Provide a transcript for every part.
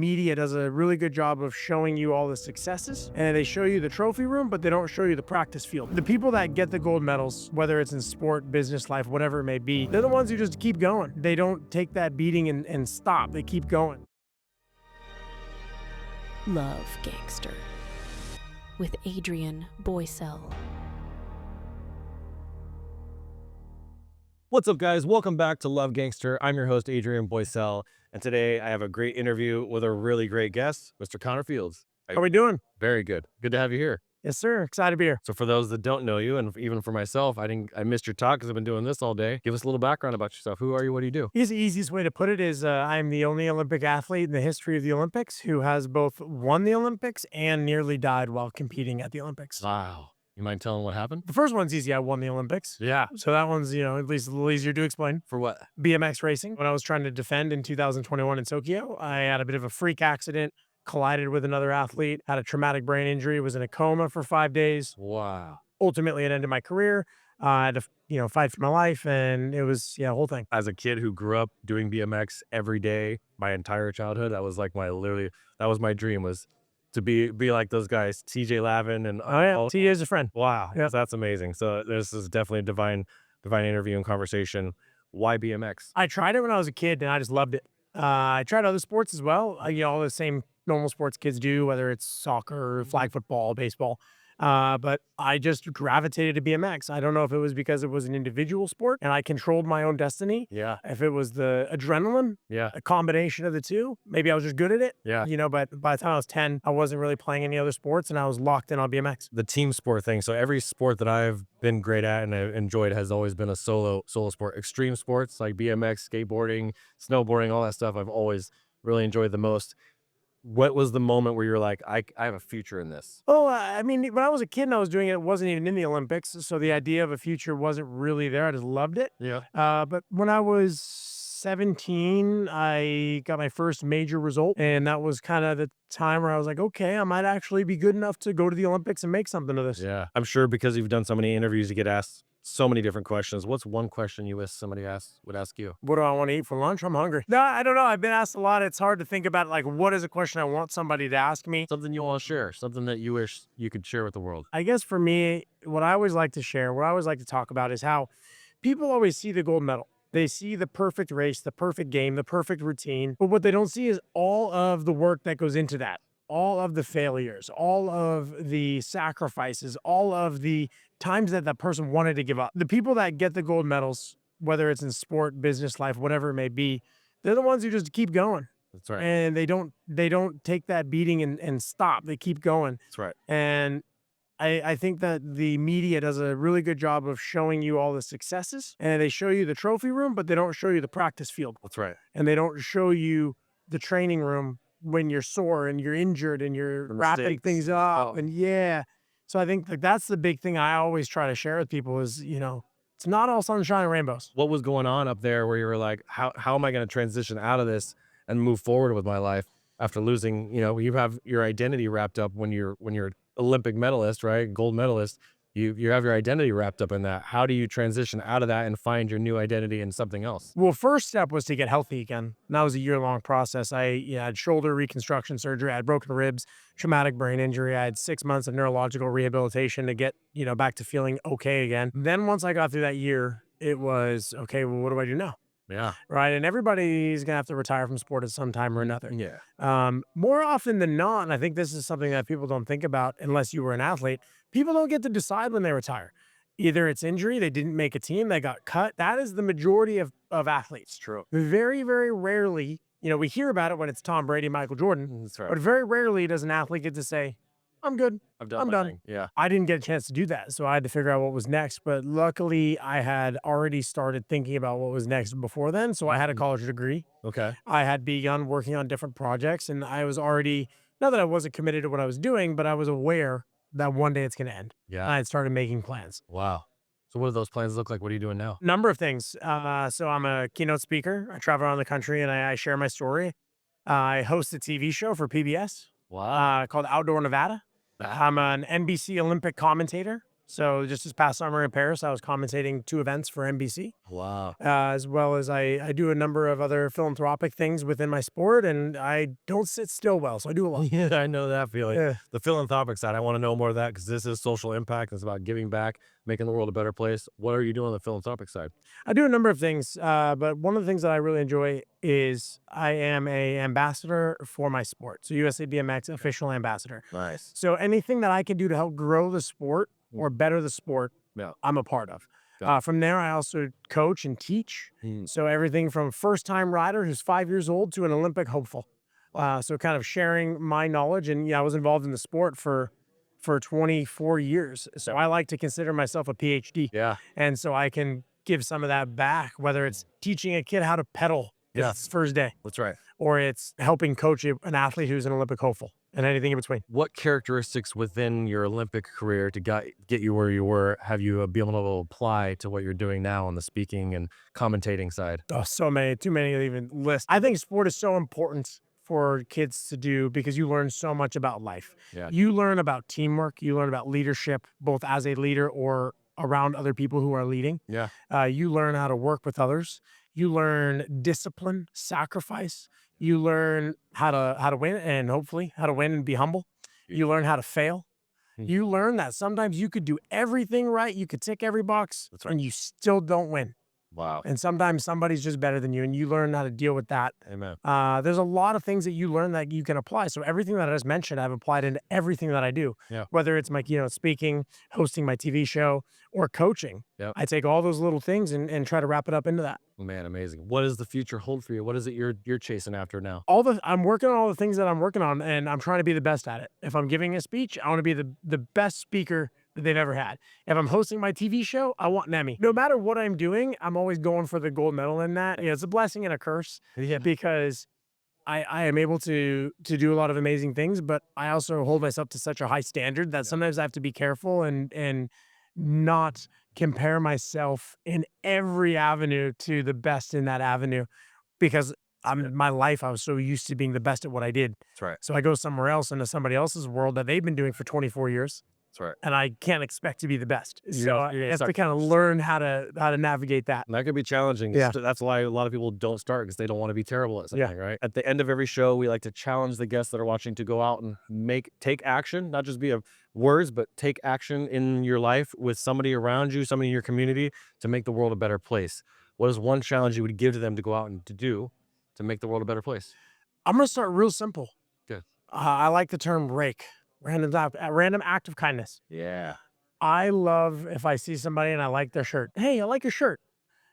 Media does a really good job of showing you all the successes, and they show you the trophy room, but they don't show you the practice field. The people that get the gold medals, whether it's in sport, business, life, whatever it may be, they're the ones who just keep going. They don't take that beating and stop. They keep going. Love Gangster with Adrien Boysel. What's up, guys? Welcome back to Love Gangster. I'm your host, Adrien Boysel, and today I have a great interview with a really great guest, Mr. Connor Fields. How are we doing? Very good. Good to have you here. Yes, sir. Excited to be here. So for those that don't know you, and even for myself, I missed your talk because I've been doing this all day. Give us a little background about yourself. Who are you? What do you do? I guess the easiest way to put it is I'm the only Olympic athlete in the history of the Olympics who has both won the Olympics and nearly died while competing at the Olympics. Wow. You mind telling what happened? The first one's easy. I won the Olympics. Yeah. So that one's, at least a little easier to explain. For what? BMX racing. When I was trying to defend in 2021 in Tokyo, I had a bit of a freak accident, collided with another athlete, had a traumatic brain injury, was in a coma for 5 days. Wow. Ultimately, it ended my career. I had to, fight for my life, and it was, a whole thing. As a kid who grew up doing BMX every day, my entire childhood, that was like that was my dream, was to be like those guys, TJ Lavin and TJ is a friend. Wow, Yeah. that's amazing. So this is definitely a divine interview and conversation. Why BMX? I tried it when I was a kid, and I just loved it. I tried other sports as well, all the same normal sports kids do, whether it's soccer, flag football, baseball. But I just gravitated to BMX. I don't know if it was because it was an individual sport and I controlled my own destiny. Yeah. If it was the adrenaline, Yeah. a combination of the two, maybe I was just good at it. Yeah. But by the time I was 10, I wasn't really playing any other sports and I was locked in on BMX. The team sport thing. So every sport that I've been great at and I've enjoyed has always been a solo sport. Extreme sports like BMX, skateboarding, snowboarding, all that stuff I've always really enjoyed the most. What was the moment where you're like, I have a future in this? Oh, when I was a kid and I was doing it, it wasn't even in the Olympics. So the idea of a future wasn't really there. I just loved it. Yeah. But when I was 17, I got my first major result. And that was kind of the time where I was like, okay, I might actually be good enough to go to the Olympics and make something of this. Yeah. I'm sure because you've done so many interviews, you get asked so many different questions. What's one question you wish somebody would ask you? What do I want to eat for lunch? I'm hungry. No, I don't know. I've been asked a lot. It's hard to think about, like, what is a question I want somebody to ask me? Something you want to share, something that you wish you could share with the world. I guess for me, what I always like to share, what I always like to talk about is how people always see the gold medal. They see the perfect race, the perfect game, the perfect routine. But what they don't see is all of the work that goes into that. All of the failures, all of the sacrifices, all of the times that person wanted to give up. The people that get the gold medals, whether it's in sport, business, life, whatever it may be, they're the ones who just keep going. That's right. And they don't take that beating and stop. They keep going. That's right. And I think that the media does a really good job of showing you all the successes, and they show you the trophy room, but they don't show you the practice field. That's right. And they don't show you the training room when you're sore and you're injured and you're wrapping things up. And so I think that's the big thing I always try to share with people is, it's not all sunshine and rainbows. What was going on up there where you were like, how am I going to transition out of this and move forward with my life after losing? You have your identity wrapped up when you're Olympic medalist, right? Gold medalist. You have your identity wrapped up in that. How do you transition out of that and find your new identity in something else? Well, first step was to get healthy again. And that was a year-long process. I had shoulder reconstruction surgery. I had broken ribs, traumatic brain injury. I had 6 months of neurological rehabilitation to get, back to feeling okay again. Then once I got through that year, it was, okay, well, what do I do now? Yeah. Right. And everybody's going to have to retire from sport at some time or another. Yeah. More often than not, and I think this is something that people don't think about unless you were an athlete, people don't get to decide when they retire. Either it's injury, they didn't make a team, they got cut. That is the majority of athletes. True. Very, very rarely, we hear about it when it's Tom Brady, Michael Jordan. That's right. But very rarely does an athlete get to say, I'm good. I'm done. I'm done. Yeah. I didn't get a chance to do that, so I had to figure out what was next. But luckily, I had already started thinking about what was next before then. So I had a college degree. Okay. I had begun working on different projects, and I was already, not that I wasn't committed to what I was doing, but I was aware that one day it's going to end. Yeah. And I had started making plans. Wow. So what do those plans look like? What are you doing now? Number of things. So I'm a keynote speaker. I travel around the country and I share my story. I host a TV show for PBS Wow. called Outdoor Nevada. I'm an NBC Olympic commentator. So just this past summer in Paris, I was commentating 2 events for NBC, Wow. as well as I do a number of other philanthropic things within my sport, and I don't sit still well, so I do a lot. Yeah, I know that feeling. Yeah. The philanthropic side, I want to know more of that because this is social impact. It's about giving back, making the world a better place. What are you doing on the philanthropic side? I do a number of things, but one of the things that I really enjoy is I am a ambassador for my sport. So USA BMX official ambassador. Nice. So anything that I can do to help grow the sport or better the sport, Yeah. I'm a part of. Yeah. From there, I also coach and teach. Mm. So everything from first-time rider who's 5 years old to an Olympic hopeful. So kind of sharing my knowledge, and I was involved in the sport for 24 years. So I like to consider myself a PhD. Yeah. And so I can give some of that back, whether it's teaching a kid how to pedal Yeah. its first day, That's right. or it's helping coach an athlete who's an Olympic hopeful, and anything in between. What characteristics within your Olympic career to get you where you were have you been able to apply to what you're doing now on the speaking and commentating side? Oh, so many, too many to even list. I think sport is so important for kids to do because you learn so much about life. Yeah. You learn about teamwork. You learn about leadership, both as a leader or around other people who are leading. Yeah. You learn how to work with others. You learn discipline, sacrifice. You learn how to win, and hopefully how to win and be humble. You learn how to fail. Mhm. You learn that sometimes you could do everything right. You could tick every box, That's right. and you still don't win. Wow. And sometimes somebody's just better than you, and you learn how to deal with that. Amen. There's a lot of things that you learn that you can apply. So everything that I just mentioned, I've applied into everything that I do. Yeah. Whether it's my keynote speaking, hosting my TV show, or coaching. Yep. I take all those little things and try to wrap it up into that. Man, amazing. What does the future hold for you? What is it you're chasing after now? I'm working on all the things that I'm working on, and I'm trying to be the best at it. If I'm giving a speech, I want to be the best speaker that they've ever had. If I'm hosting my TV show, I want an Emmy. No matter what I'm doing, I'm always going for the gold medal in that. It's a blessing and a curse Yeah. because I am able to do a lot of amazing things, but I also hold myself to such a high standard that sometimes I have to be careful and not compare myself in every avenue to the best in that avenue, because my life, I was so used to being the best at what I did. That's right. So I go somewhere else into somebody else's world that they've been doing for 24 years, That's right. and I can't expect to be the best. You're So gonna- I you're gonna have to start- kind of learn how to navigate that. And that could be challenging. Yeah. That's why a lot of people don't start because they don't want to be terrible at Yeah. something, right? At the end of every show, we like to challenge the guests that are watching to go out and take action, not just be words, but take action in your life with somebody around you, somebody in your community to make the world a better place. What is one challenge you would give to them to go out and to do to make the world a better place? I'm going to start real simple. Good. I like the term rake, random act of kindness. Yeah. I love if I see somebody and I like their shirt. Hey, I like your shirt.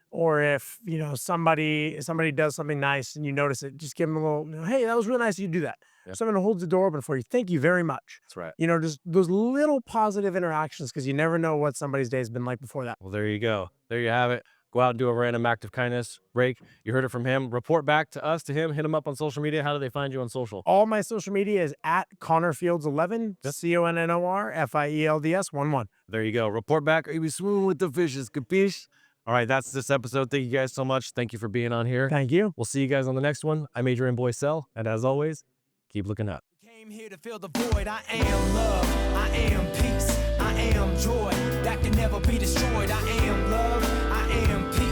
Or if, somebody does something nice and you notice it, just give them a little, hey, that was really nice of you to do that. Yeah. Someone holds the door open for you. Thank you very much. That's right. Just those little positive interactions, because you never know what somebody's day has been like before that. Well, there you go. There you have it. Go out and do a random act of kindness. Rake, you heard it from him. Report back to us, to him. Hit him up on social media. How do they find you on social? All my social media is at ConnorFields11, Yep. ConnorFields 11. There you go. Report back or you be swimming with the fishes. Capiche? All right, that's this episode. Thank you guys so much. Thank you for being on here. Thank you. We'll see you guys on the next one. I'm Adrien Boysel, and as always, keep looking up. Came here to fill the void. I am love. I am peace. I am joy that can never be destroyed. I am love. I am peace.